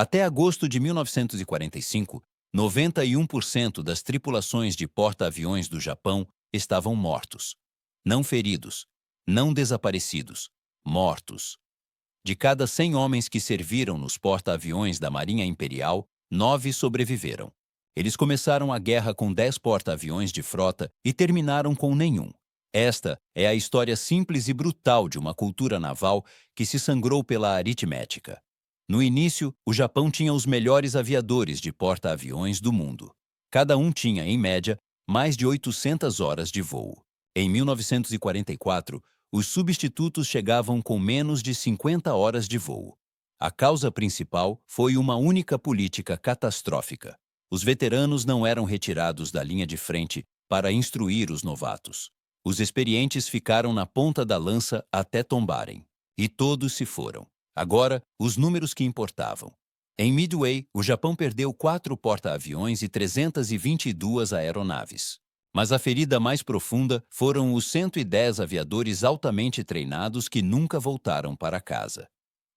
Até agosto de 1945, 91% das tripulações de porta-aviões do Japão estavam mortos. Não feridos, não desaparecidos, mortos. De cada 100 homens que serviram nos porta-aviões da Marinha Imperial, 9 sobreviveram. Eles começaram a guerra com 10 porta-aviões de frota e terminaram com nenhum. Esta é a história simples e brutal de uma cultura naval que se sangrou pela aritmética. No início, o Japão tinha os melhores aviadores de porta-aviões do mundo. Cada um tinha, em média, mais de 800 horas de voo. Em 1944, os substitutos chegavam com menos de 50 horas de voo. A causa principal foi uma única política catastrófica. Os veteranos não eram retirados da linha de frente para instruir os novatos. Os experientes ficaram na ponta da lança até tombarem. E todos se foram. Agora, os números que importavam. Em Midway, o Japão perdeu 4 porta-aviões e 322 aeronaves. Mas a ferida mais profunda foram os 110 aviadores altamente treinados que nunca voltaram para casa.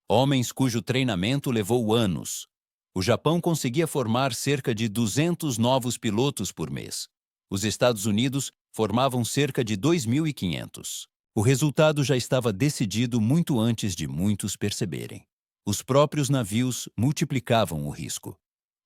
Homens cujo treinamento levou anos. O Japão conseguia formar cerca de 200 novos pilotos por mês. Os Estados Unidos formavam cerca de 2.500. O resultado já estava decidido muito antes de muitos perceberem. Os próprios navios multiplicavam o risco.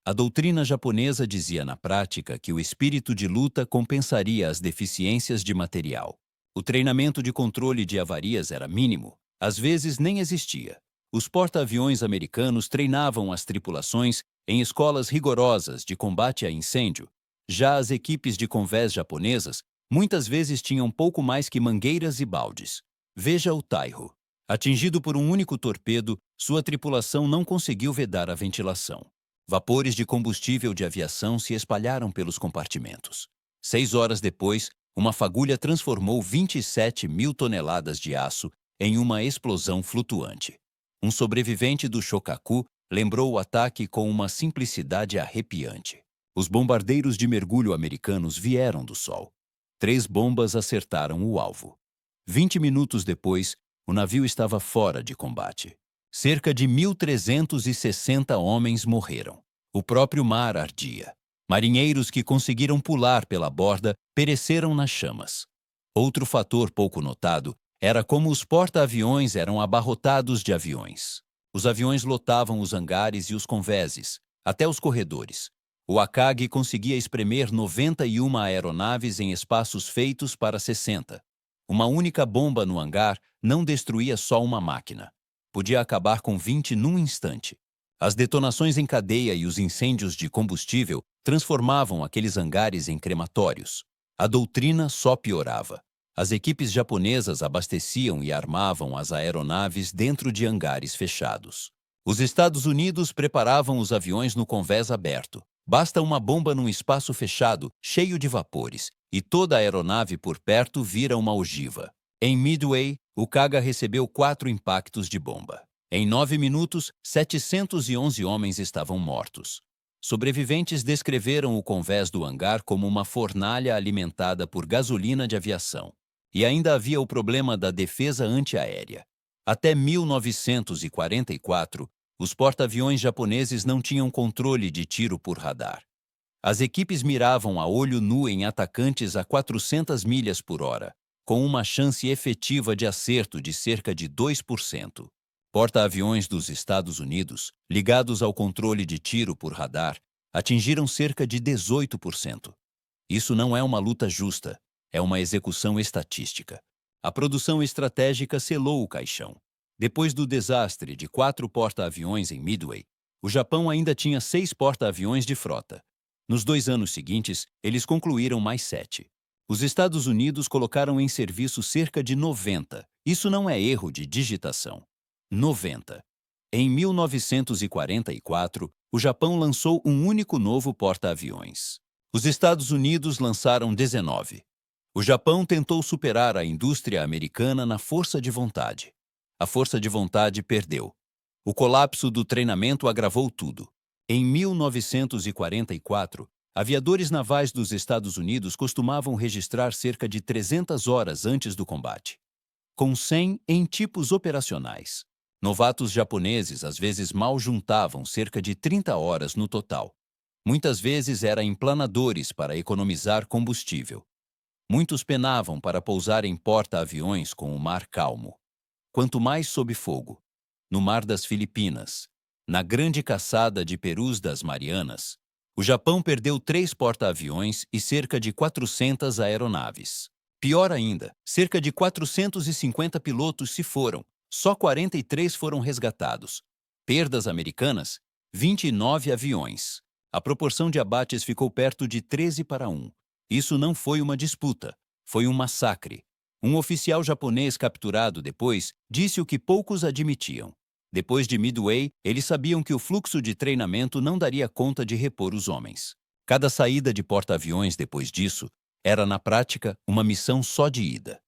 A doutrina japonesa dizia na prática que o espírito de luta compensaria as deficiências de material. O treinamento de controle de avarias era mínimo, às vezes nem existia. Os porta-aviões americanos treinavam as tripulações em escolas rigorosas de combate a incêndio. Já as equipes de convés japonesas muitas vezes tinham pouco mais que mangueiras e baldes. Veja o Taiho. Atingido por um único torpedo, sua tripulação não conseguiu vedar a ventilação. Vapores de combustível de aviação se espalharam pelos compartimentos. 6 horas depois, uma fagulha transformou 27 mil toneladas de aço em uma explosão flutuante. Um sobrevivente do Shokaku lembrou o ataque com uma simplicidade arrepiante. Os bombardeiros de mergulho americanos vieram do sol. 3 bombas acertaram o alvo. 20 minutos depois, o navio estava fora de combate. Cerca de 1.360 homens morreram. O próprio mar ardia. Marinheiros que conseguiram pular pela borda pereceram nas chamas. Outro fator pouco notado era como os porta-aviões eram abarrotados de aviões. Os aviões lotavam os hangares e os convéses, até os corredores. O Akagi conseguia espremer 91 aeronaves em espaços feitos para 60. Uma única bomba no hangar não destruía só uma máquina. Podia acabar com 20 num instante. As detonações em cadeia e os incêndios de combustível transformavam aqueles hangares em crematórios. A doutrina só piorava. As equipes japonesas abasteciam e armavam as aeronaves dentro de hangares fechados. Os Estados Unidos preparavam os aviões no convés aberto. Basta uma bomba num espaço fechado, cheio de vapores, e toda a aeronave por perto vira uma ogiva. Em Midway, o Kaga recebeu 4 impactos de bomba. Em 9 minutos, 711 homens estavam mortos. Sobreviventes descreveram o convés do hangar como uma fornalha alimentada por gasolina de aviação. E ainda havia o problema da defesa antiaérea. Até 1944, os porta-aviões japoneses não tinham controle de tiro por radar. As equipes miravam a olho nu em atacantes a 400 milhas por hora, com uma chance efetiva de acerto de cerca de 2%. Porta-aviões dos Estados Unidos, ligados ao controle de tiro por radar, atingiram cerca de 18%. Isso não é uma luta justa, é uma execução estatística. A produção estratégica selou o caixão. Depois do desastre de 4 porta-aviões em Midway, o Japão ainda tinha 6 porta-aviões de frota. Nos 2 anos seguintes, eles concluíram mais 7. Os Estados Unidos colocaram em serviço cerca de 90. Isso não é erro de digitação. 90. Em 1944, o Japão lançou um único novo porta-aviões. Os Estados Unidos lançaram 19. O Japão tentou superar a indústria americana na força de vontade. A força de vontade perdeu. O colapso do treinamento agravou tudo. Em 1944, aviadores navais dos Estados Unidos costumavam registrar cerca de 300 horas antes do combate, com 100 em tipos operacionais. Novatos japoneses às vezes mal juntavam cerca de 30 horas no total. Muitas vezes era em planadores para economizar combustível. Muitos penavam para pousar em porta-aviões com o mar calmo. Quanto mais sob fogo, no Mar das Filipinas, na Grande Caçada de Perus das Marianas, o Japão perdeu 3 porta-aviões e cerca de 400 aeronaves. Pior ainda, cerca de 450 pilotos se foram, só 43 foram resgatados. Perdas americanas, 29 aviões. A proporção de abates ficou perto de 13-1. Isso não foi uma disputa, foi um massacre. Um oficial japonês capturado depois disse o que poucos admitiam. Depois de Midway, eles sabiam que o fluxo de treinamento não daria conta de repor os homens. Cada saída de porta-aviões depois disso era, na prática, uma missão só de ida.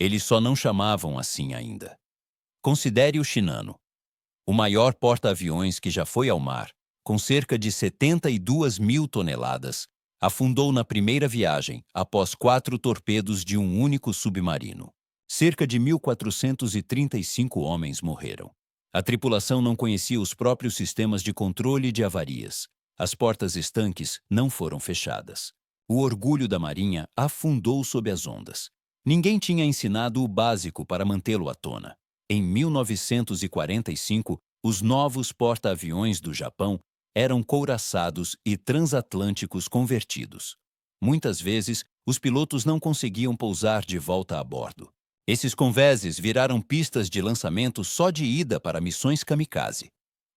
Eles só não chamavam assim ainda. Considere o Shinano, o maior porta-aviões que já foi ao mar, com cerca de 72 mil toneladas, afundou na primeira viagem após 4 torpedos de um único submarino. Cerca de 1.435 homens morreram. A tripulação não conhecia os próprios sistemas de controle de avarias. As portas estanques não foram fechadas. O orgulho da Marinha afundou sob as ondas. Ninguém tinha ensinado o básico para mantê-lo à tona. Em 1945, os novos porta-aviões do Japão eram couraçados e transatlânticos convertidos. Muitas vezes, os pilotos não conseguiam pousar de volta a bordo. Esses convéses viraram pistas de lançamento só de ida para missões kamikaze.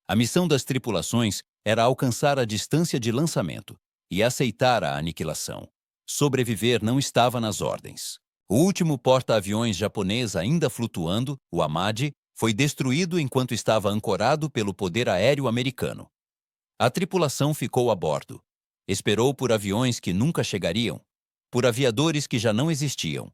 A missão das tripulações era alcançar a distância de lançamento e aceitar a aniquilação. Sobreviver não estava nas ordens. O último porta-aviões japonês ainda flutuando, o Amade, foi destruído enquanto estava ancorado pelo poder aéreo americano. A tripulação ficou a bordo. Esperou por aviões que nunca chegariam, por aviadores que já não existiam,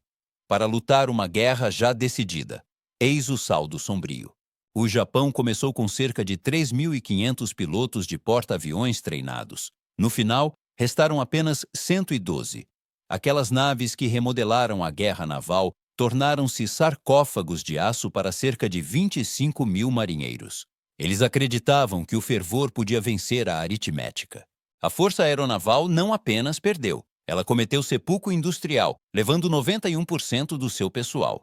para lutar uma guerra já decidida. Eis o saldo sombrio. O Japão começou com cerca de 3.500 pilotos de porta-aviões treinados. No final, restaram apenas 112. Aquelas naves que remodelaram a guerra naval tornaram-se sarcófagos de aço para cerca de 25 mil marinheiros. Eles acreditavam que o fervor podia vencer a aritmética. A Força Aeronaval não apenas perdeu, ela cometeu sepulcro industrial, levando 91% do seu pessoal.